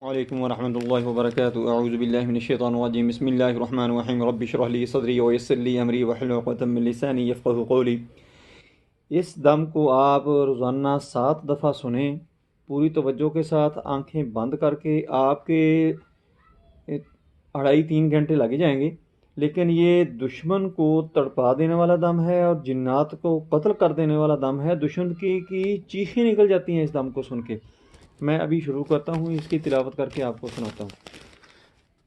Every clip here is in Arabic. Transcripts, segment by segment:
वालेकुम वरहमतुल्लाहि वबरकातुहू अऊज़ु बिल्लाहि मिनश शैतानिर रजीम बिस्मिल्लाहिर रहमानिर रहीम रब्बि इश्रह ली सदरी व यस्सिर ली अमरी वहलुल उक़दतम मिन लिसानी यफ़क़हू क़ौली। इस दम को आप रोज़ाना 7 दफ़ा सुने पूरी तवज्जो के साथ, आंखें बंद करके। आपके 2.5-3 घंटे लग जाएंगे, लेकिन ये दुश्मन को तड़पा देने वाला दम है और जिन्नात को कत्ल कर देने वाला दम है। दुश्मन की चीखें निकल जाती हैं इस दम को सुन के। मैं अभी शुरू करता हूँ, इसकी तिलावत करके आपको सुनाता हूँ।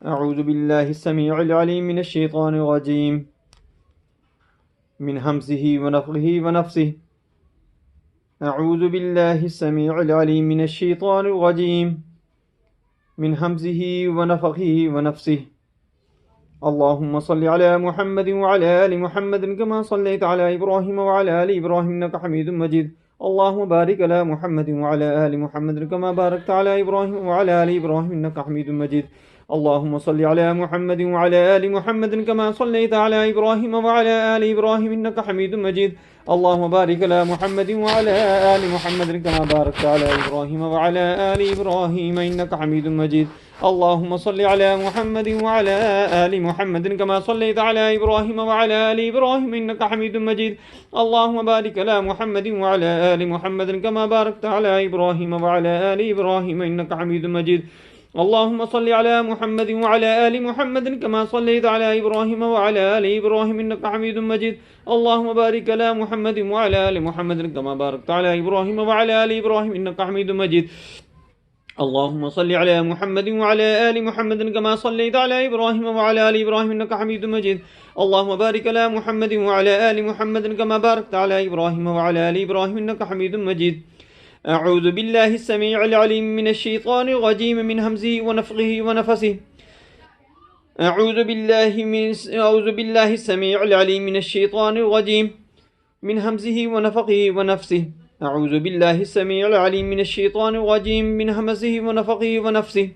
अऊज़ु बिल्लाहि समीउल अलीम मिनश शैतानिर रजीम मिन हमज़िही व नफ़्ख़िही व नफ़्सिही। अऊज़ु बिल्लाहि समीउल अलीम मिनश शैतानिर रजीम मिन हमज़िही व नफ़्ख़िही व नफ़्सिही। अल्लाहुम्मा सल्लि अला मुहम्मदिन व अला आलि मुहम्मदिन कमा सल्लैता अला इब्राहीम व अला आलि इब्राहीम इन्नका हमीदुम मजीद। अल्लाहुम्मा बारिक अला मुहम्मदिन व अला आलि मुहम्मदिन कमा बारकता अला इब्राहीम व अला आलि इब्राहीम इन्नका हमीदुम मजीद। अल्लाहुम्मा सल्लि अला मुहम्मदिन व अला आलि मुहम्मदिन कमा सल्लैता अला इब्राहीम व अला आलि इब्राहीम इन्नका हमीदुम मजीद। अल्लाहुम्मा बारिक अला मुहम्मदिन व अला आलि मुहम्मदिन कमा बारकता अला इब्राहीम व अला आलि इब्राहीम इन्नका हमीदुम मजीद। अल्लाहुम्मा सल्लि अला मुहम्मदिन व अला आलि मुहम्मदिन कमा सल्लैता अला इब्राहीम व अला आलि इब्राहीम इन्नका हमीदुम मजीद। अल्लाहुम्मा बारिक अला मुहम्मदिन व अला आलि मुहम्मदिन कमा बारकता अला इब्राहीम व अला आलि इब्राहीम इन्नका हमीदुम मजीद। अल्लाहुम्मा सल्लि अला मुहम्मदिन व अला आलि मुहम्मदिन कमा सल्लैता अला इब्राहीम व अला आलि इब्राहीम इन्नका हमीदुम मजीद। अल्लाहुम्मा बारिक अला मुहम्मदिन व अला आलि मुहम्मदिन कमा बारकता अला इब्राहीम व अला आलि इब्राहीम इन्नका हमीदुम मजीद। اللهم صل على محمد وعلى آل محمد كما صليت على إبراهيم وعلى آل إبراهيم إنك حميد مجيد. اللهم بارك على محمد وعلى آل محمد كما باركت على إبراهيم وعلى آل إبراهيم إنك حميد مجيد. أعوذ بالله السميع العليم من الشيطان الرجيم من همزه ونفخه ونفسه. أعوذ بالله السميع العليم من الشيطان الرجيم من همزه ونفخه ونفسه. أعوذ بالله السميع العليم من الشيطان الرجيم من همزه ونفخه ونفسه.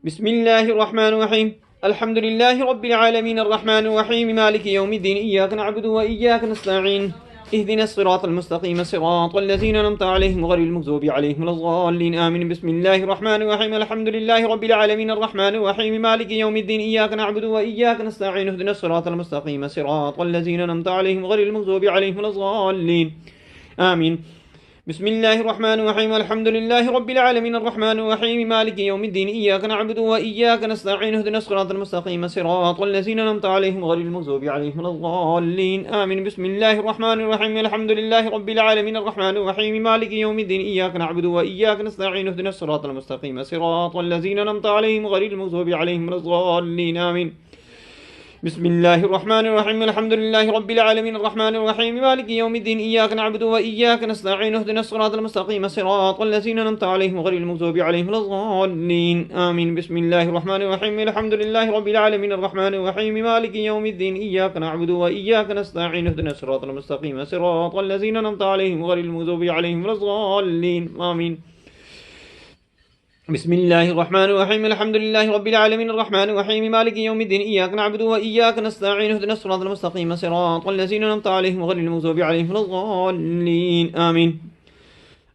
بسم الله الرحمن الرحيم. الحمد لله رب العالمين الرحمن الرحيم مالك يوم الدين إياك نعبد وإياك نستعين اهدنا الصراط المستقيم صراط الذين أنعمت عليهم غير المغضوب عليهم ولا الضالين آمين. بسم الله الرحمن الرحيم. الحمد لله رب العالمين الرحمن الرحيم مالك يوم الدين إياك نعبد وإياك نستعين اهدنا الصراط المستقيم صراط الذين أنعمت عليهم غير المغضوب عليهم ولا الضالين آمين. بسم الله الرحمن الرحيم. الحمد لله رب العالمين الرحمن الرحيم مالك يوم الدين إياك نعبد وإياك نستعين اهدنا الصراط المستقيم صراط الذين أنعمت عليهم غير المغضوب عليهم ولا الضالين آمين. بسم الله الرحمن الرحيم. الحمد لله رب العالمين الرحمن الرحيم مالك يوم الدين إياك نعبد وإياك نستعين اهدنا الصراط المستقيم صراط الذين أنعمت عليهم غير المغضوب عليهم ولا الضالين آمين. بسم الله الرحمن الرحيم. الحمد لله رب العالمين الرحمن الرحيم مالك يوم الدين إياك نعبد وإياك نستعين اهدنا الصراط المستقيم صراط الذين أنعمت عليهم غير المغضوب عليهم ولا الضالين آمين. بسم الله الرحمن الرحيم. الحمد لله رب العالمين الرحمن الرحيم مالك يوم الدين إياك نعبد وإياك نستعين اهدنا الصراط المستقيم صراط الذين أنعمت عليهم غير المغضوب عليهم ولا الضالين آمين. بسم الله الرحمن الرحيم. الحمد لله رب العالمين الرحمن الرحيم مالك يوم الدين إياك نعبد وإياك نستعين اهدنا الصراط المستقيم صراط الذين أنعمت عليهم غير المغضوب عليهم ولا الضالين آمين.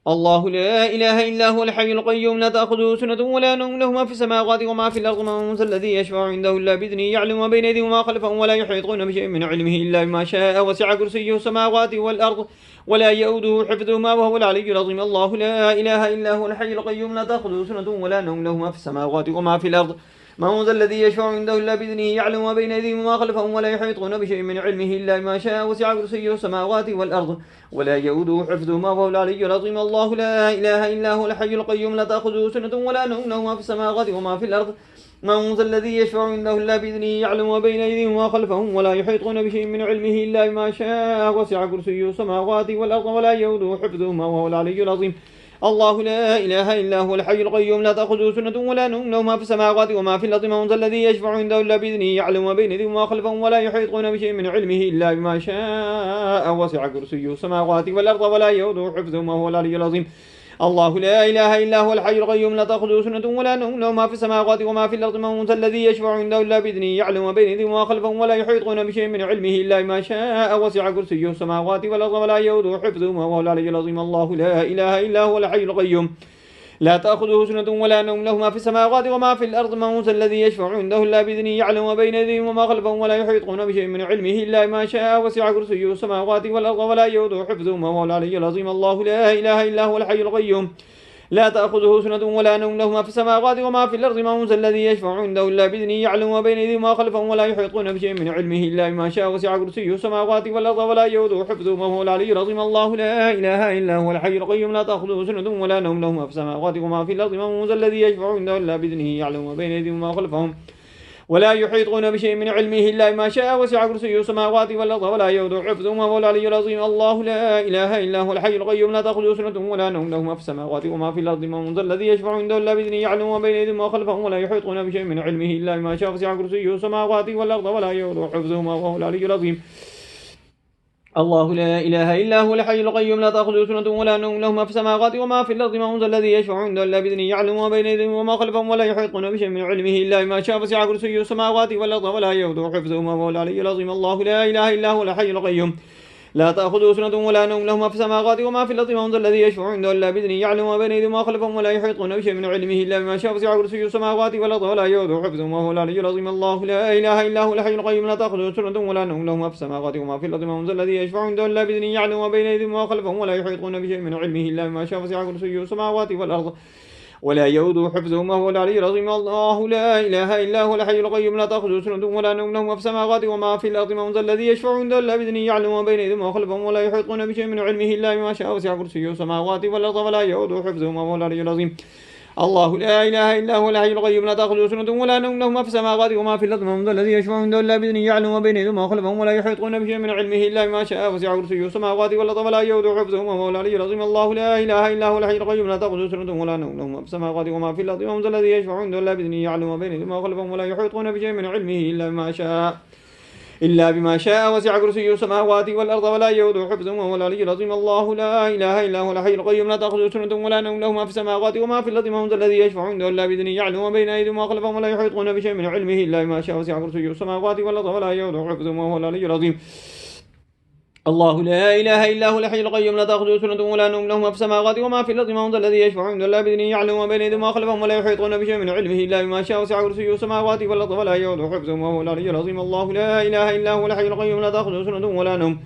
الله لا إله إلا هو الحي القيوم لا تأخذه سنة ولا نوم له ما في السماوات وما في الأرض من ذا الذي يشفع عنده إلا بإذنه يعلم ما بين أيديهم وما خلفهم ولا يحيطون بشيء من علمه إلا بما شاء وسع كرسيه السماوات والأرض ولا يؤوده حفظهما وهو العلي العظيم. الله لا إله إلا هو الحي القيوم لا تأخذه سنة ولا نوم له ما في السماوات وما في الأرض من ذا الذي يشفع عنده إلا بإذنه يعلم ما بين أيديهم وما خلفهم ولا يحيطون بشيء من علمه إلا بما شاء وسع كرسيه السماوات والأرض ولا يؤوده حفظهما وهو العلي العظيم. الله لا إله إلا هو الحي القيوم لا تأخذه سنة ولا نوم له ما في السماوات وما في الأرض من ذا الذي يشفع عنده إلا بإذنه يعلم ما بين أيديهم وما خلفهم ولا يحيطون بشيء من علمه إلا بما شاء وسع كرسيه السماوات والأرض ولا يؤوده حفظهما وهو العلي العظيم. الله لا إله إلا هو الحي القيوم لا تأخذه سنة ولا نوم له ما في السماوات وما في الأرض من ذا الذي يشفع عنده إلا بإذنه يعلم ما بين أيديهم وما خلفهم ولا يحيطون بشيء من علمه إلا بما شاء وسع كرسيه السماوات والأرض ولا يؤوده حفظهما وهو العلي العظيم. الله لا إله إلا هو الحي القيوم لا تأخذه سنة ولا نوم له ما في السماوات وما في الأرض من ذا الذي يشفع عنده إلا بإذنه يعلم ما بين أيديهم وما خلفهم ولا يحيطون بشيء من علمه إلا بما شاء وسع كرسيه السماوات والأرض ولا يؤوده حفظهما وهو العلي العظيم. الله لا إله إلا هو الحي القيوم لا تأخذه سنة ولا نوم له ما في السماوات وما في الأرض من ذا الذي يشفع عنده إلا بإذنه يعلم ما بين يديهم وما خلفهم ولا يحيطون بشيء من علمه إلا ما شاء وسع كرسيه السماوات والأرض ولا يؤوده حفظهما وهو العلي العظيم الله لا إله إلا هو الحي القيوم لا تأخذه سنة ولا نوم له ما في السماوات وما في الأرض من ذا الذي يشفع عنده إلا بإذنه يعلم ما بين يديهم وما خلفهم ولا يحيطون بشيء من علمه إلا ما شاء وسع كرسيه السماوات والأرض ولا يؤوده حفظهما وهو العلي العظيم الله لا إله إلا هو الحي القيوم لا تأخذه سنة ولا نوم له ما في السماوات وما في الأرض من ذا الذي يشفع عنده إلا بإذنه يعلم ما بين يديهم وما خلفهم ولا يحيطون بشيء من علمه إلا ما شاء وسع كرسيه السماوات والأرض ولا يؤوده حفظهما وهو العلي العظيم الله لا إله إلا هو الحي القيوم لا تأخذه سنة ولا نوم له ما في السماوات وما في الأرض من ذا الذي يشفع عنده إلا بإذنه يعلم ما بين يديهم وما خلفهم ولا يحيطون بشيء من علمه إلا ما شاء وسع كرسيه السماوات والأرض ولا يؤوده حفظهما وهو العلي العظيم الله لا إله إلا هو الحي القيوم لا تأخذه سنة ولا نوم له ما في السماوات وما في الأرض من ذا الذي يشفع عنده إلا بإذنه يعلم ما بين يديهم وما خلفهم ولا يحيطون بشيء من علمه إلا ما شاء وسع كرسيه السماوات والأرض ولا يؤوده حفظهما وهو العلي العظيم الله لا إله إلا هو الحي القيوم لا تأخذه سنة ولا نوم له ما في السماوات وما في الأرض من ذا الذي يشفع عنده إلا بإذنه يعلم ما بين يديهم وما خلفهم ولا يحيطون بشيء من علمه إلا بما شاء وسع كرسيه السماوات والأرض ولا يؤوده حفظهما وهو العلي العظيم الله لا إله إلا هو الحي القيوم لا تأخذه سنة ولا نوم له ما في السماوات وما في الأرض من ذا الذي يشفع عنده إلا بإذنه يعلم ما بين يديهم وما خلفهم ولا يحيطون بشيء من علمه إلا بما شاء وسع كرسيه السماوات والأرض ولا يؤوده حفظهما وهو العلي العظيم الله لا إله إلا هو الحي القيوم لا تأخذه سنة ولا نوم له ما في السماوات وما في الأرض من ذا الذي يشفع عنده إلا بإذنه يعلم ما بين يديهم وما خلفهم ولا يحيطون بشيء من علمه إلا بما شاء وسع كرسيه السماوات والأرض ولا يؤوده حفظهما وهو العلي العظيم الله لا إله إلا هو الحي القيوم لا تأخذه سنة ولا نوم له ما في السماوات وما في الأرض من ذا الذي يشفع عنده إلا بإذنه يعلم ما بين يديهم وما خلفهم ولا يحيطون بشيء من علمه إلا بما شاء وسع كرسيه السماوات والأرض ولا يؤوده حفظهما وهو العلي العظيم الله لا إله إلا هو الحي القيوم لا تأخذه سنة ولا نوم له ما في السماوات وما في الأرض من ذا الذي يشفع عنده إلا بإذنه يعلم ما بين يديهم وما خلفهم ولا يحيطون بشيء من علمه إلا بما شاء وسع كرسيه السماوات والأرض ولا يؤوده حفظهما وهو العلي العظيم الله لا إله إلا هو الحي القيوم لا تأخذه سنة ولا نوم له ما في السماوات وما في الأرض من ذا الذي يشفع عنده إلا بإذنه يعلم ما بين أيديهم وما خلفهم ولا يحيطون بشيء من علمه إلا بما شاء وسع كرسيه السماوات والأرض ولا يؤوده حفظهما وهو العلي العظيم الله لا إله إلا هو الحي القيوم لا تأخذه سنة ولا نوم له ما في السماوات وما في الأرض من ذا الذي يشفع عنده إلا بإذنه يعلم ما بين يديهم وما خلفهم ولا يحيطون بشيء من علمه إلا بما شاء وسع كرسيه السماوات والأرض ولا يؤوده حفظهما وهو العلي العظيم الله لا إله إلا هو الحي القيوم لا تأخذه سنة ولا نوم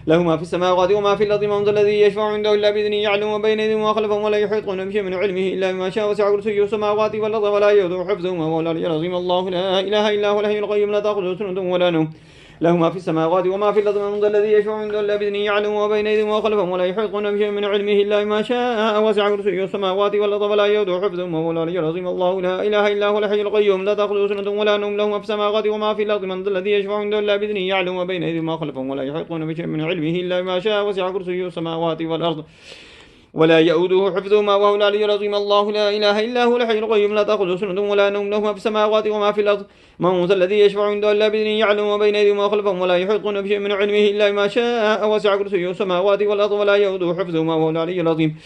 له ما في السماوات وما في الأرض من ذا الذي يشفع عنده إلا بإذنه يعلم ما بين يديهم وما خلفهم ولا يحيطون بشيء من علمه إلا بما شاء وسع كرسيه السماوات والأرض ولا يؤوده حفظهما وهو العلي العظيم الله لا إله إلا هو الحي القيوم لا تأخذه سنة ولا نوم له ما في السماوات وما في الأرض من ذا الذي يشفع عنده إلا بإذنه يعلم ما بين يديهم وما خلفهم ولا يحيطون بشيء من علمه إلا بما شاء وسع كرسيه السماوات والأرض ولا يؤوده حفظهما وهو العلي العظيم الله لا إله إلا هو الحي القيوم لا تأخذه سنة ولا نوم له ما في السماوات وما في الأرض من ذا الذي يشفع عنده إلا بإذنه يعلم ما بين يديهم وما خلفهم ولا يحيطون بشيء من علمه إلا بما شاء وسع كرسيه السماوات والأرض ولا يؤوده حفظهما وهو العلي العظيم الله لا إله إلا هو الحي القيوم لا تأخذه سنة ولا نوم له ما في السماوات وما في الأرض من ذا الذي يشفع عنده إلا بإذنه يعلم ما بين يديهم وما خلفهم ولا يحيطون بشيء من علمه إلا ما شاء وسع كرسيه السماوات والأرض ولا يؤوده حفظهما وهو العلي العظيم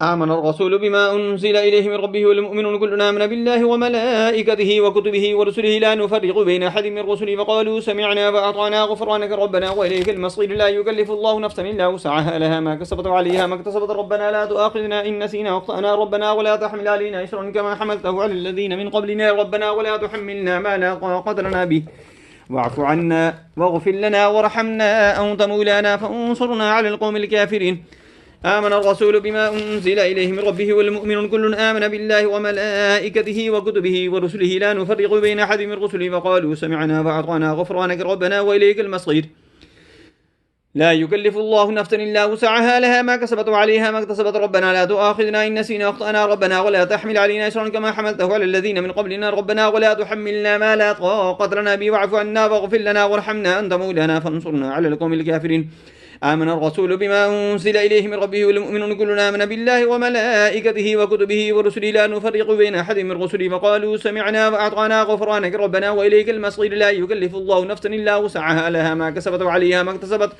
آمن الرسول بما أنزل إليه من ربه والمؤمنون كلنا آمن بالله وملائكته وكتبه ورسله لا نفرق بين أحد من رسله فقالوا سمعنا وأطعنا غفرانك ربنا وإليك المصير لا يكلف الله نفسا إلا وسعها لها ما كسبت وعليها ما اكتسبت ربنا لا تؤاخذنا إن نسينا واخطأنا ربنا ولا تحمل علينا إصرا كما حملته على الذين من قبلنا ربنا ولا تحملنا ما لا طاقة لنا به واعف عنا واغفر لنا وارحمنا أنت مولانا فانصرنا على القوم الكافرين آمن الرسول بما أنزل إليه من ربه والمؤمنون كل آمن بالله وملائكته وكتبه ورسله لا نفرق بين أحد من رسله فقالوا سمعنا وأطعنا غفرانك ربنا وإليك المصير لا يكلف الله نفسا إلا وسعها لها ما كسبت وعليها ما اكتسبت ربنا لا تؤاخذنا إن نسينا واخطأنا ربنا ولا تحمل علينا إصرا كما حملته على الذين من قبلنا ربنا ولا تحملنا ما لا طاقة لنا به واعف عنا واغفر لنا وارحمنا أنت مولانا فانصرنا على القوم الكافرين آمن الرسول بما أنزل إليه من ربه والمؤمنون كلنا آمن بالله وملائكته وكتبه ورسله لا نفرق بين أحد من رسله فقالوا سمعنا وأطعنا غفرانك ربنا وإليك المصير لا يكلف الله نفسا إلا وسعها لها ما كسبت وعليها ما اكتسبت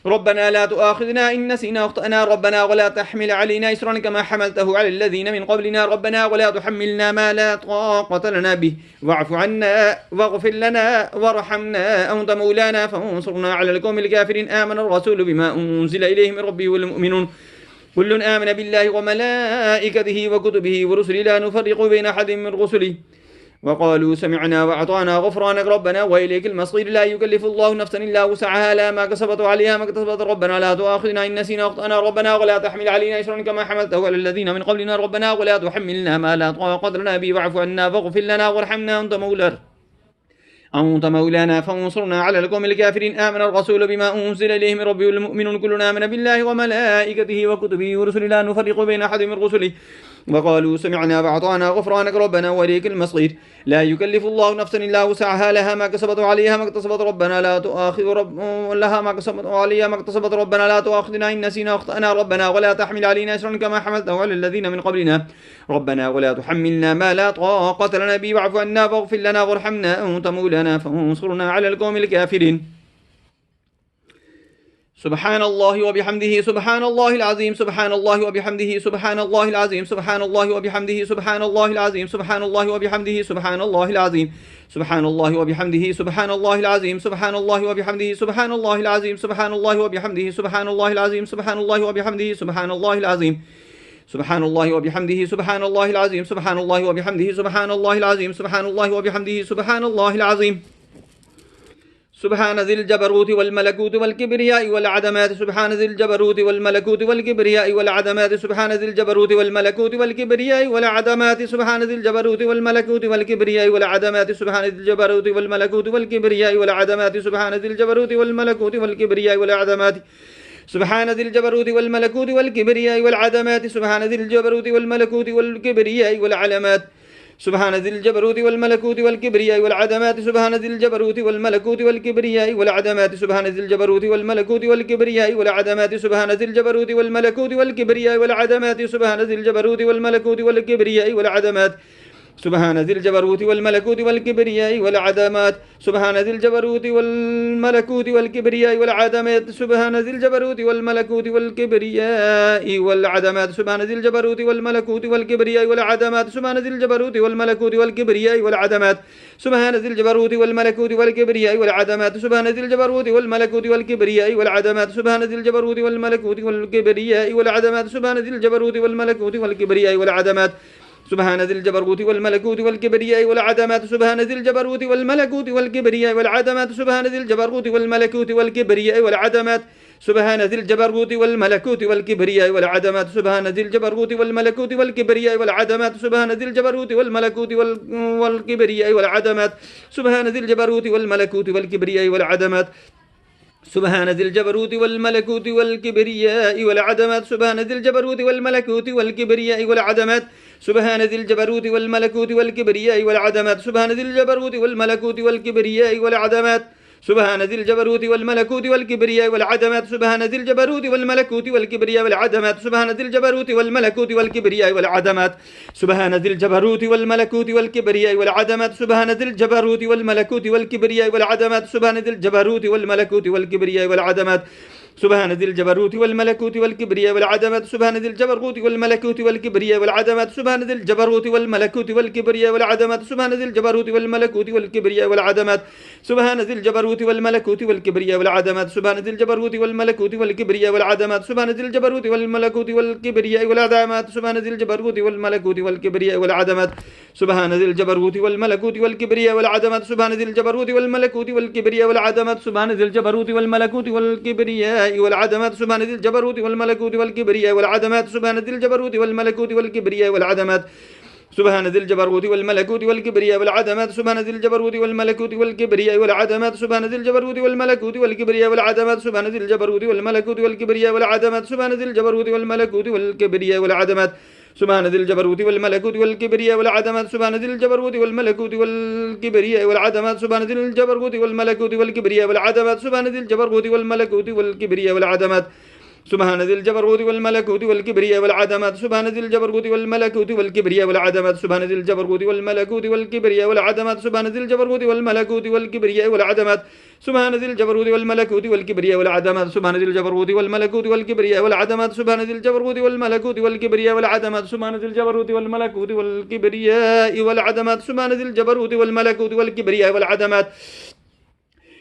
ربنا لا تؤاخذنا إن نسينا واخطأنا ربنا ولا تحمل علينا إصرا كما حملته على الذين من قبلنا ربنا ولا تحملنا ما لا طاقة لنا به واعف عنا واغفر لنا وارحمنا أنت مولانا فانصرنا على القوم الكافرين آمن الرسول بما أنزل إليه من ربه والمؤمنون كل آمن بالله وملائكته وكتبه ورسله لا نفرق بين أحد من رسله وقالوا سمعنا وأطعنا غفرانك ربنا وإليك المصير لا يكلف الله نفسا إلا وسعها لا ما كسبت عليها ما اكتسبت ربنا لا تؤاخذنا إن نسينا أخطأنا ربنا ولا تحمل علينا إصرا كما حملته على الذين من قبلنا ربنا ولا تحملنا ما لا طاقة لنا به واعف عنا فاغفر لنا وارحمنا أنت مولانا فانصرنا على القوم الكافرين. آمن الرسول بما أنزل إليه من ربه والمؤمنون كلنا آمن بالله وملائكته وكتبه ورسله لا نفرق بين أحد من رسله وقالوا سمعنا وأطعنا غفرانك ربنا وإليك المصير لا يكلف الله نفسا إلا وسعها لها ما كسبت عليها ما اكتسبت ربنا لا تؤاخذ لها ما كسبت عليها ما اكتسبت ربنا لا تؤاخذنا إن نسينا أخطأنا ربنا ولا تحمل علينا إصرا كما حملته على الذين من قبلنا ربنا ولا تحملنا ما لا طاقة لنا به واعف عنا فاغفر لنا وارحمنا أنت مولانا فانصرنا على القوم الكافرين. سبحان الله وبحمده سبحان الله العظيم سبحان الله وبحمده سبحان الله العظيم سبحان الله وبحمده سبحان الله العظيم سبحان الله وبحمده سبحان الله العظيم سبحان الله وبحمده سبحان الله العظيم سبحان الله وبحمده سبحان الله العظيم سبحان الله وبحمده سبحان الله العظيم سبحان الله وبحمده سبحان الله العظيم سبحان الله وبحمده سبحان الله العظيم سبحان الله وبحمده سبحان الله العظيم سبحان الله وبحمده سبحان الله العظيم سبحان ذي الجبروت والملكوت والكبرياء والعدمات سبحان ذي الجبروت والملكوت والكبرياء والعدمات سبحان ذي الجبروت والملكوت والكبرياء والعدمات سبحان ذي الجبروت والملكوت والكبرياء والعدمات سبحان ذي الجبروت والملكوت والكبرياء والعدمات سبحان ذي الجبروت والملكوت والكبرياء والعدمات سبحان ذي الجبروت والملكوت والكبرياء والعدمات سبحان ذي الجبروت والملكوت والكبرياء والعلمات سبحان ذي الجبروت والملكوت والكبرياء والعدمات سبحان ذي الجبروت والملكوت والكبرياء والعدمات سبحان ذي الجبروت والملكوت والكبرياء والعدمات سبحان ذي الجبروت والملكوت والكبرياء والعدمات سبحان ذي الجبروت والملكوت والكبرياء والعدمات سبحان ذي الجبروت والملكوت والكبرياء والعدمات سبحان ذي الجبروت والملكوت والكبرياء والعدمات سبحان ذي الجبروت والملكوت والكبرياء والعدمات سبحان ذي الجبروت والملكوت والكبرياء والعدمات سبحان ذي الجبروت والملكوت والكبرياء والعدمات سبحان ذي الجبروت والملكوت والكبرياء والعدمات سبحان ذي الجبروت والملكوت والكبرياء والعدمات سبحان ذي الجبروت والملكوت والكبرياء والعدمات سبحان ذي الجبروت والملكوت والكبرياء والعدمات سبحان ذي الجبروت والملكوت والكبرياء والعدمات سبحان ذي الجبروت والملكوت والكبرياء والعدمات سبحان ذي الجبروت والملكوت والكبرياء والعدمات سبحان ذي الجبروت والملكوت والكبرياء والعدمات سبحان ذي الجبروت والملكوت والكبرياء والعدمات سبحان ذي الجبروت والملكوت والكبرياء والعدمات سبحان ذي الجبروت والملكوت والكبرياء والعدمات سبحان ذي الجبروت والملكوت والكبرياء والعدمات سبحان ذي الجبروت والملكوت والكبرياء والعدمات سبحان ذي الجبروت والملكوت والكبرياء والعدمات سبحان ذي الجبروت والملكوت والكبرياء والعدمات سبحان ذي الجبروت والملكوت والكبرياء والعدمات سبحان ذي الجبروت والملكوت والكبرياء والعدمات سبحان ذي الجبروت والملكوت والكبرياء والعدمات سبحان ذي الجبروت والملكوت والكبرياء والعدمات سبحان ذي الجبروت والملكوت والكبرياء والعدمات سبحان ذي الجبروت والملكوت والكبرياء والعدمات سبحان ذي الجبروت والملكوت والكبرياء والعدمات سبحان ذي الجبروت والملكوت والكبرياء والعدمات سبحان ذي الجبروت والملكوت والكبرياء والعدمات سبحان ذي الجبروت والملكوت والكبرياء والعدمات سبحان ذي الجبروت والملكوت والكبرياء والعدمات سبحان ذي الجبروت والملكوت والكبرياء والعدمات سبحان ذي الجبروت والملكوت والكبرياء والعدمات سبحان ذي الجبروت والملكوت والكبرياء والعدمات سبحان ذي الجبروت والملكوت والكبرياء والعدمات سبحان ذي الجبروت والملكوت والكبرياء والعدمات سبحان ذي الجبروت والملكوت والكبرياء والعدمات سبحان ذي الجبروت والملكوت والكبرياء والعدمات سبحان ذي الجبروت والملكوت والكبرياء والعدمات سبحان ذي الجبروت والملكوت والكبرياء والعدمات سبحان ذي الجبروت والملكوت والكبرياء والعدمات سبحان ذي الجبروت والملكوت والكبرياء والعدمات سبحان ذي الجبروت والملكوت والكبرياء والعدمات سبحان ذي الجبروت والملكوت والكبرياء والعدمات سبحان ذي الجبروت والملكوت والكبرياء والعدمات سبحان ذي الجبروت والملكوت والكبرياء والعدمات سبحان ذي الجبروت والملكوت والكبرياء والعدمات سبحان ذي الجبروت والملكوت والكبرياء والعدمات سبحان ذي الجبروت والملكوت والكبرياء والعدمات سبحان ذي الجبروت والملكوت والكبرياء والعدمات سبحان ذي الجبروت والملكوت والكبرياء والعدمات سبحان ذي الجبروت والملكوت والكبرياء والعدمات سبحان ذي الجبروت والملكوت والكبرياء والعدمات سبحان ذي الجبروت والملكوت والكبرياء والعدمات سبحان ذي الجبروت والملكوت والكبرياء والعدمات سبحان ذي الجبروت والملكوت والكبرياء والعدمات سبحان ذي الجبروت والملكوت والكبرياء والعدمات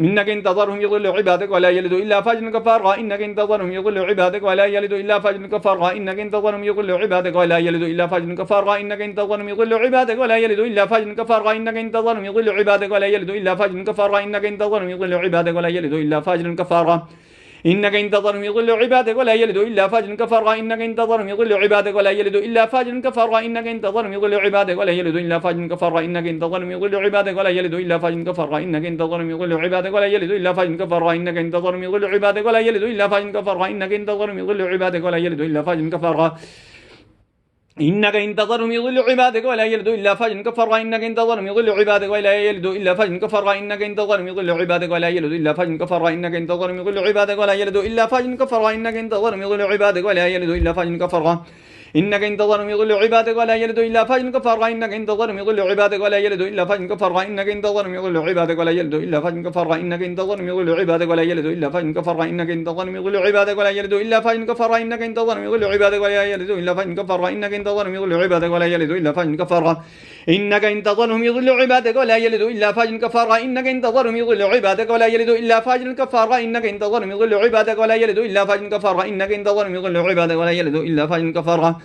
إنك إن تذرهم يضلوا عبادك ولا يلدوا إلا فاجرا كفارا إنك إن تذرهم يضلوا عبادك ولا يلدوا إلا فاجرا كفارا إنك إن تذرهم يضلوا عبادك ولا يلدوا إلا فاجرا كفارا إنك إن تذرهم يضلوا عبادك ولا يلدوا إلا فاجرا كفارا إنك إن تذرهم يضلوا عبادك ولا يلدوا إلا فاجرا كفارا إنك إن تذرهم يضلوا عبادك ولا يلدوا إلا فاجرا كفارا إنك إن تذرهم يضلوا عبادك ولا يلدوا إلا فاجرا كفارا إنك إن تذرهم يضلوا عبادك ولا يلدوا إلا فاجرا كفارا إنك إن تذرهم يضلوا عبادك ولا يلدوا إلا فاجرا كفارا إنك إن تذرهم يضلوا عبادك ولا يلدوا إلا فاجرا كفارا إنك إن تذرهم يضلوا عبادك ولا يلدوا إلا فاجرا كفارا إنك إن تذرهم يضلوا عبادك ولا يلدوا إلا فاجرا كفارا إنك إن تذرهم يضلوا عبادك ولا يلدوا إلا فاجرا كفارا إنك إن تذرهم يضلوا عبادك ولا يلدوا إلا فاجرا كفارا إنك إن تذرهم يضلوا عبادك ولا يلدوا إلا فاجرا كفارا إنك إن تذرهم يضلوا عبادك ولا يلدوا إلا فاجرا كفارا إنك إن تذرهم يضلوا عبادك ولا يلدوا إلا فاجرا كفارا إنك إن تذرهم يضلوا عبادك ولا يلدوا إلا فاجرا كفارا إنك إن تذرهم يضلوا عبادك ولا يلدوا إلا فاجرا كفارا إنك إن تذرهم يضلوا عبادك ولا يلدوا إلا فاجرا كفارا إنك إن تذرهم يضلوا عبادك ولا يلدوا إلا فاجرا كفارا إنك إن تذرهم يضلوا عبادك ولا يلدوا إلا فاجرا كفارا إنك إن تذرهم يضلوا عبادك ولا يلدوا إلا فاجرا كفارا إنك إن تذرهم يضلوا عبادك ولا يلدوا إلا فاجرا كفارا إنك إن تذرهم يضلوا عبادك ولا يلدوا إلا فاجرا كفارا إنك إن تظنهم يضلوا عبادك ولا يلدوا إلا فاجرا كفارا إنك إن تظنهم يضلوا عبادك ولا يلدوا إلا فاجرا كفارا إنك إن تظنهم يضلوا عبادك ولا يلدوا إلا فاجرا كفارا إنك إن تظنهم يضلوا عبادك ولا يلدوا إلا فاجرا كفارا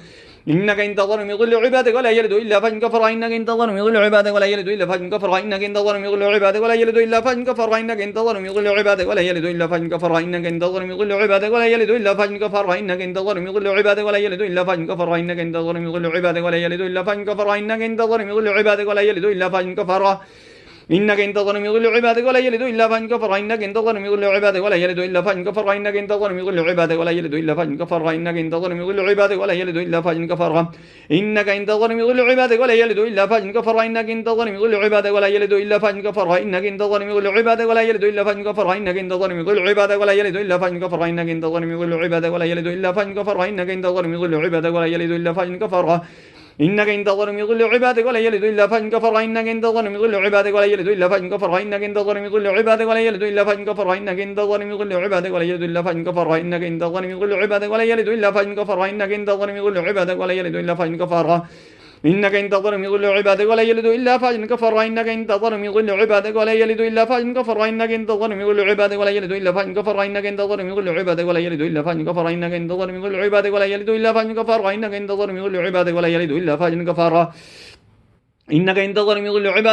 إنك إن تظلم يضل عبادك ولا يلدوا إلا فاجرا كفارا إنك إن تظلم يضل عبادك ولا يلدوا إلا فاجرا كفارا إنك إن تظلم يضل عبادك ولا يلدوا إلا فاجرا كفارا إنك إن تظلم يضل عبادك ولا يلدوا إلا فاجرا كفارا إنك إن تظلم يضل عبادك ولا يلدوا إلا فاجرا كفارا إنك إن تظلم يضل عبادك ولا يلدوا إلا فاجرا كفارا إنك إن تظلم يضل عبادك ولا يلدوا إلا فاجرا كفارا إنك إن تظلم يضل عبادك ولا يلدوا إلا فاجرا كفارا إنك إن تظلم يضل عبادك ولا يلدوا إلا فاجرا كفارا إنك إن تظلم يضل عبادك ولا يلدوا إلا فاجرا كفارا إنك إن تظلم يضل عبادك ولا يلدوا إلا فاجرا كفارا إنك إن تظلم يضل عبادك ولا يلدوا إلا فاجرا كفارا إنك إن تظلم يضل عبادك ولا يلدوا إلا فاجرا كفارا إنك إن تظلم يضل عبادك ولا يلدوا إلا فاجرا كفارا إنك إن تظلم يضل عبادك ولا يلدوا إلا فاجرا كفارا إنك إن تظلم يضل عبادك ولا يلدوا إلا فاجرا كفارا إنك إن تظلم يضل عبادك ولا يلدوا إلا فاجرا كفارا إنك إن تظلم يضل عبادك ولا يلدوا إلا فاجرا كفارا إنك إن تظلم يضل عبادك ولا يلدوا إلا فاجرا كفارا إنك إن تظلم يضل عبادك ولا يلدوا إلا فاجرا كفارا إنك إن تظلم يضل عبادك ولا يلدوا إلا فاجرا كفارا إنك إن تظلم يضل عبادك ولا يلدوا إلا فاجرا كفارا إنك إن تظلم يضل عبادك ولا يلدوا إلا فاجرا كفارا إنك إن تظلم يضل عبادك ولا يلدوا إلا فاجرا كفارا إنك إن تظلم يضل عبادك ولا يلدوا إلا فاجرا كفارا إنك إن تظلم يضل عبادك ولا يلدوا إلا فاجرا كفارا إنك إن تظلم يضل عبادك ولا يلدوا إلا فاجرا كفارا إنك إن تظلم يضل عبادك ولا يلدوا إلا فاجرا كفارا إنك إن تظلم يضل عبادك ولا يلدوا إلا فاجرا كفارا إنك إن تظلم يضل عبادك ولا يلدوا إلا فاجرا كفارا إنك إن تظلم يضل عبادك ولا يلدوا إلا فاجرا كفارا إنك إن تظلم يضل عبادك ولا يلدوا إلا فاجرا كفارا إنك إن تظلم يضل عبادك ولا يلدوا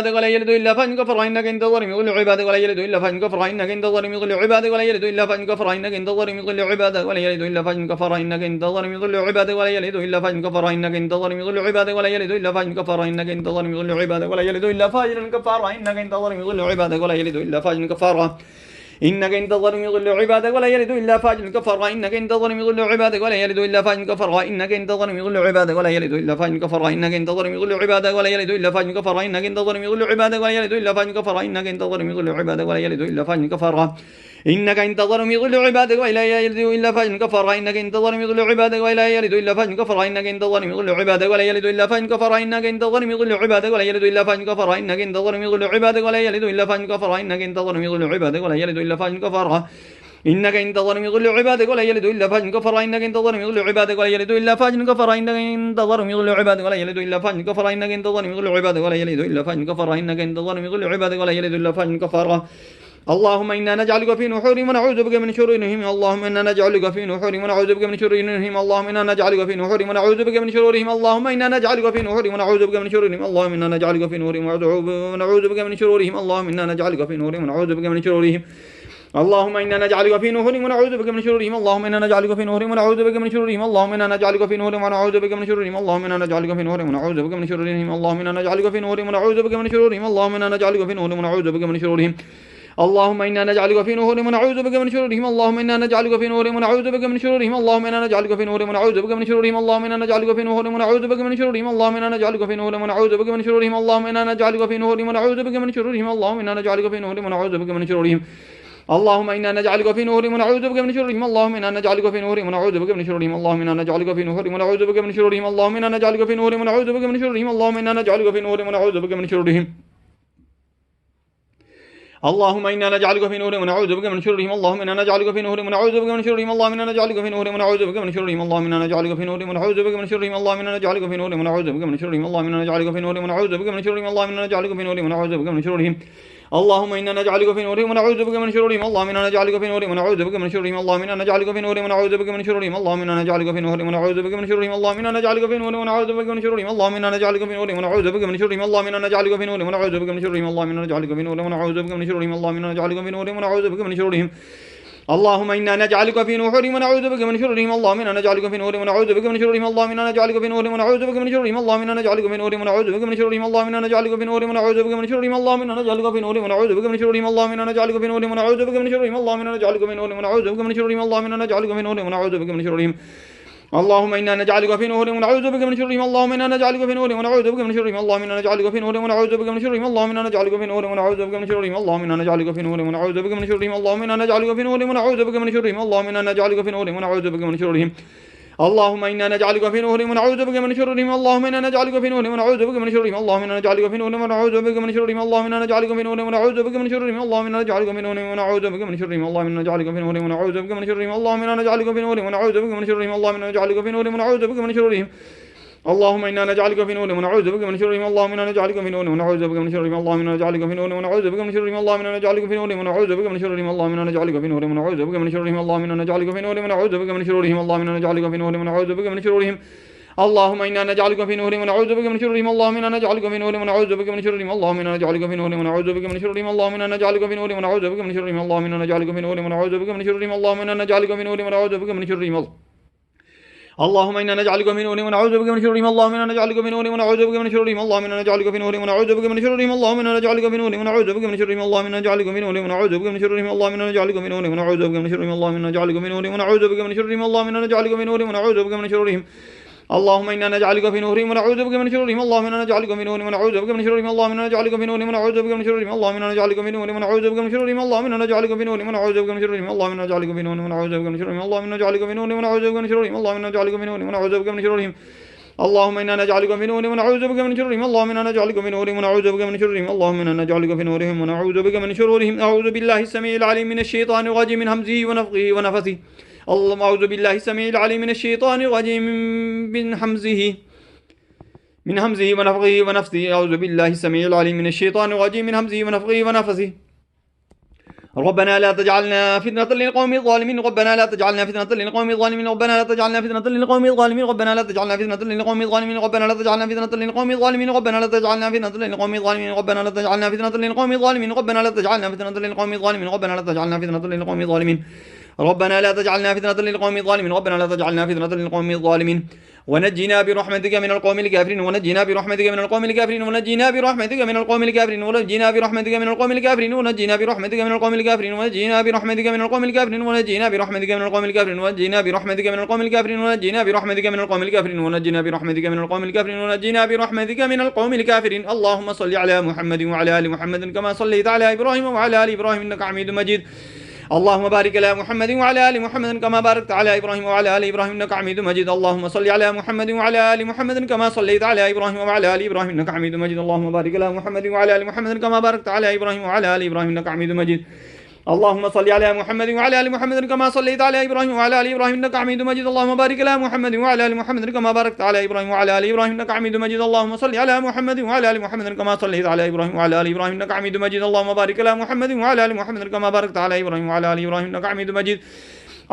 إلا فاجرا كفارا إنك إن تظلم يضل عبادك ولا يلدوا إلا فاجرا كفارا إنك إن تظلم يضل عبادك ولا يلدوا إلا فاجرا كفارا إنك إن تظلم يضل عبادك ولا يلدوا إلا فاجرا كفارا إنك إن تظلم يضل عبادك ولا يلدوا إلا فاجرا كفارا إنك إن تظلم يضل عبادك ولا يلدوا إلا فاجرا كفارا إنك إن تظلم يضل عبادك ولا يلدوا إلا فاجرا كفارا إنك إن تظلم يضل عبادك ولا يلدوا إلا فاجرا كفارا إنك إن تظلم يضل عبادك ولا يلدوا إلا فاجرا كفارا إنك إن تظلم يضل عبادك ولا يلدوا إلا فاجرا كفارا إنك إن تظلم يضل عبادك ولا يلدوا إلا فاجرا كفارا إنك إن تظلم يضل عبادك ولا يلدوا إلا فاجرا كفارا إنك إن تظلم يضل عبادك ولا يلدوا إلا فاجرا كفارا إنك إن تظلم يضل عبادك ولا يلدوا إلا فاجرا كفارا إنك إن تظلم يضل عبادك ولا يلدوا إلا فاجرا كفارا إنك إن تظلم يضل عبادك ولا يلدوا إلا فاجرا كفارا إنك إن تظلم يضل عبادك ولا يلدوا إلا فاجرا كفارا إنك إن تظلم يضل عبادك ولا يلدوا إلا فاجرا كفارا إنك إن تظلم يضل عبادك ولا يلدوا إلا فاجرا كفارا إنك إن تظلم يضل عبادك ولا يلدوا إلا فاجرا كفارا إنك إن تظلم يضل عبادك ولا يلدوا إلا فاجرا كفارا إنك إن تظلم يضل عبادك ولا يلدوا إلا فاجرا كفارا إنك إن تظلم يضل عبادك ولا يلدوا إلا فاجرا كفارا اللهم إنا نجعلك في نحورهم ونعوذ بك من شرورهم اللهم إنا نجعلك في نحورهم ونعوذ بك من شرورهم اللهم إنا نجعلك في نحورهم ونعوذ بك من شرورهم اللهم إنا نجعلك في نحورهم ونعوذ بك من شرورهم اللهم إنا نجعلك في نحورهم ونعوذ بك من شرورهم اللهم إنا نجعلك في نحورهم ونعوذ بك من شرورهم اللهم إنا نجعلك في نحورهم ونعوذ بك من شرورهم اللهم إنا نجعلك في نحورهم ونعوذ بك من شرورهم اللهم إنا نجعلك في نحورهم ونعوذ بك من شرورهم اللهم إنا نجعلك في نحورهم ونعوذ بك من شرورهم اللهم إنا نجعلك في نحورهم ونعوذ بك من شرورهم اللهم إنا نجعلك في نحورهم ونعوذ بك من شرورهم اللهم إنا نجعلك في نحورهم ونعوذ بك من شرورهم اللهم إنا نجعلك في نحورهم ونعوذ بك من شرورهم اللهم إنا نجعلك في نحورهم ونعوذ بك من شرورهم اللهم إنا نجعلك في نحورهم ونعوذ بك من شرورهم اللهم إنا نجعلك في نحورهم ونعوذ بك من شرورهم اللهم إنا نجعلك في نحورهم ونعوذ بك من شرورهم اللهم إنا نجعلك في نحورهم ونعوذ بك من شرورهم اللهم إنا نجعلك في نحورهم ونعوذ بك من شرورهم اللهم إنا نجعلك في نحورهم ونعوذ بك من شرورهم اللهم إنا نجعلك في نحورهم ونعوذ بك من شرورهم اللهم إنا نجعلك في نحورهم ونعوذ بك من شرورهم اللهم إنا نجعلك في نحورهم ونعوذ بك من شرورهم اللهم إنا نجعلك في نحورهم ونعوذ بك من شرورهم اللهم إنا نجعلك في نحورهم ونعوذ بك من شرورهم اللهم إنا نجعلك في نحورهم ونعوذ بك من شرورهم اللهم إنا نجعلك في نحورهم ونعوذ بك من شرورهم اللهم إنا نجعلك في نحورهم ونعوذ بك من شرورهم اللهم إنا نجعلك في نحورهم ونعوذ بك من شرورهم اللهم إنا نجعلك في نحورهم ونعوذ بك من شرورهم اللهم إنا نجعلك في نورهم ونعوذ بك من شرورهم اللهم إنا نجعلك في نورهم ونعوذ بك من شرورهم اللهم إنا نجعلك في نورهم ونعوذ بك من شرورهم اللهم إنا نجعلك في نورهم ونعوذ بك من شرورهم اللهم إنا نجعلك في نورهم ونعوذ بك من شرورهم اللهم إنا نجعلك في نورهم ونعوذ بك من شرورهم اللهم إنا نجعلك في نورهم ونعوذ بك من شرورهم اللهم إنا نجعلك في نورهم ونعوذ بك من شرورهم اللهم إنا نجعلك في نورهم ونعوذ بك من شرورهم اللهم إنا نجعلك في نحورهم ونعوذ بك من شرورهم اللهم إنا نجعلك في نورهم ونعوذ بك من شرورهم اللهم إنا نجعلك في نورهم ونعوذ بك من شرورهم اللهم إنا نجعلك في نورهم ونعوذ بك من شرورهم اللهم إنا نجعلك في نورهم ونعوذ بك من شرورهم اللهم إنا نجعلك في نورهم ونعوذ بك من شرورهم اللهم إنا نجعلك في نورهم ونعوذ بك من شرورهم اللهم إنا نجعلك في نورهم ونعوذ بك من شرورهم اللهم إنا نجعلك في نورهم ونعوذ بك من شرورهم اللهم إنا نجعلك في نورهم ونعوذ بك من شرورهم اللهم إنا نجعلك في نورهم ونعوذ بك من شرورهم اللهم إنا نجعلك في نورهم ونعوذ بك من شرورهم اللهم إنا نجعلك في نورهم ونعوذ بك من شرورهم اللهم إنا نجعلك في نورهم ونعوذ بك من شرورهم اللهم إنا نجعلك في نورهم ونعوذ بك من شرورهم اللهم إنا نجعلك في نورهم ونعوذ بك من شرورهم اللهم إنا نجعلك في نورهم ونعوذ بك من شرورهم اللهم إنا نجعلك في نورهم ونعوذ بك من شرورهم اللهم إنا نجعلك في نورهم ونعوذ بك من شرورهم اللهم إنا نجعلك في نورهم ونعوذ بك من شرورهم اللهم إنا نجعلك في نورهم ونعوذ بك من شرورهم اللهم إنا نجعلك في نورهم ونعوذ بك من شرورهم اللهم إنا نجعلك في نورهم ونعوذ بك من شرورهم اللهم إنا نجعلك في نورهم ونعوذ بك من شرورهم اللهم إنا نجعلك في نورهم ونعوذ بك من شرورهم اللهم إنا نجعلك في نورهم ونعوذ بك من شرورهم اللهم إنا نجعلك في نورهم ونعوذ بك من شرورهم اللهم إنا نجعلك في نورهم ونعوذ بك من شرورهم اللهم إنا نجعلك في نورهم ونعوذ بك من شرورهم اللهم إنا نجعلك في نورهم ونعوذ بك من شرورهم اللهم إنا نجعلك في نورهم ونعوذ بك من شرورهم اللهم إنا نجعلك في نورهم ونعوذ بك من شرورهم اللهم إنا نجعلك في نورهم ونعوذ بك من شرورهم اللهم إنا نجعلك في نورهم ونعوذ بك من شرورهم اللهم إنا نجعلك في نورهم ونعوذ بك من شرورهم اللهم إنا نجعلك في نورهم ونعوذ بك من شرورهم اللهم إنا نجعلك في نورهم ونعوذ بك من شرورهم اللهم إنا نجعلك في نورهم ونعوذ بك من شرورهم اللهم إنا نجعلك في نورهم ونعوذ بك من شرورهم اللهم إنا نجعلك في نورهم ونعوذ بك من شرورهم اللهم إنا نجعلك في نورهم ونعوذ بك من شرورهم اللهم إنا نجعلك في نورهم ونعوذ بك من شرورهم اللهم إنا نجعلك في نورهم ونعوذ بك من شرورهم اللهم إنا نجعلك في نورهم ونعوذ بك من شرورهم اللهم إنا نجعلك في نورهم ونعوذ بك من شرورهم اللهم إنا نجعلك في نورهم ونعوذ بك من شرورهم اللهم إنا نجعلك في نورهم ونعوذ بك من شرورهم اللهم إنا نجعلك في نورهم ونعوذ بك من شرورهم اللهم إنا نجعلك في نورهم ونعوذ بك من شرورهم اللهم إنا نجعلك في نورهم ونعوذ بك من شرورهم اللهم إنا نجعلك في نورهم ونعوذ بك من شرورهم اللهم إنا نجعلك في نورهم ونعوذ بك من شرورهم اللهم إنا نجعلك في نورهم ونعوذ بك من شرورهم اللهم إنا نجعلك في نورهم ونعوذ بك من شرورهم اللهم إنا نجعلك في نورهم ونعوذ بك من شرورهم اللهم إنا نجعلك في نورهم ونعوذ بك من شرورهم أعوذ بالله السميع العليم من الشيطان الرجيم من همزه ونفخه ونفثه اللهم أعوذ بالله السميع العليم من الشيطان الرجيم من همزه ونفخه ونفثه أعوذ بالله السميع العليم من الشيطان الرجيم من همزه ونفخه ونفثه ربنا لا تجعلنا فتنة للقوم الظالمين ربنا لا تجعلنا فتنة للقوم الظالمين ربنا لا تجعلنا فتنة للقوم الظالمين ربنا لا تجعلنا فتنة للقوم الظالمين ربنا لا تجعلنا فتنة للقوم الظالمين ربنا لا تجعلنا فتنة للقوم الظالمين ربنا لا تجعلنا فتنة للقوم الظالمين ربنا لا تجعلنا فتنة للقوم الظالمين ربنا لا تجعلنا فتنة للقوم الظالمين ربنا لا تجعلنا فتنة للقوم الظالمين ربنا لا تجعلنا فتنة للقوم الظالمين ونجنا برحمتك من القوم الكافرين ونجنا برحمتك من القوم الكافرين ونجنا برحمتك من القوم الكافرين ونجنا برحمتك من القوم الكافرين ونجنا برحمتك من القوم الكافرين ونجنا برحمتك من القوم الكافرين ونجنا برحمتك من القوم الكافرين ونجنا برحمتك من القوم الكافرين ونجنا برحمتك من القوم الكافرين ونجنا برحمتك من القوم الكافرين ونجنا برحمتك من القوم الكافرين اللهم صل على محمد وعلى آل محمد كما صليت على إبراهيم وعلى آل إبراهيم إنك حميد مجيد اللهم بارك على محمد وعلى آل محمد كما باركت على إبراهيم وعلى آل إبراهيم إنك حميد مجيد اللهم صل على محمد وعلى آل محمد كما صليت على إبراهيم وعلى آل إبراهيم إنك حميد مجيد اللهم بارك على محمد وعلى آل محمد كما باركت على إبراهيم وعلى آل إبراهيم إنك حميد مجيد اللهم صل على محمد وعلى آل محمد كما صليت على إبراهيم وعلى آل إبراهيم إنك حميد مجيد اللهم بارك على محمد وعلى آل محمد كما باركت على إبراهيم وعلى آل إبراهيم إنك حميد مجيد اللهم صل على محمد وعلى آل محمد كما صليت على إبراهيم وعلى آل إبراهيم إنك حميد مجيد اللهم بارك على محمد وعلى آل محمد كما باركت على إبراهيم وعلى آل إبراهيم إنك حميد مجيد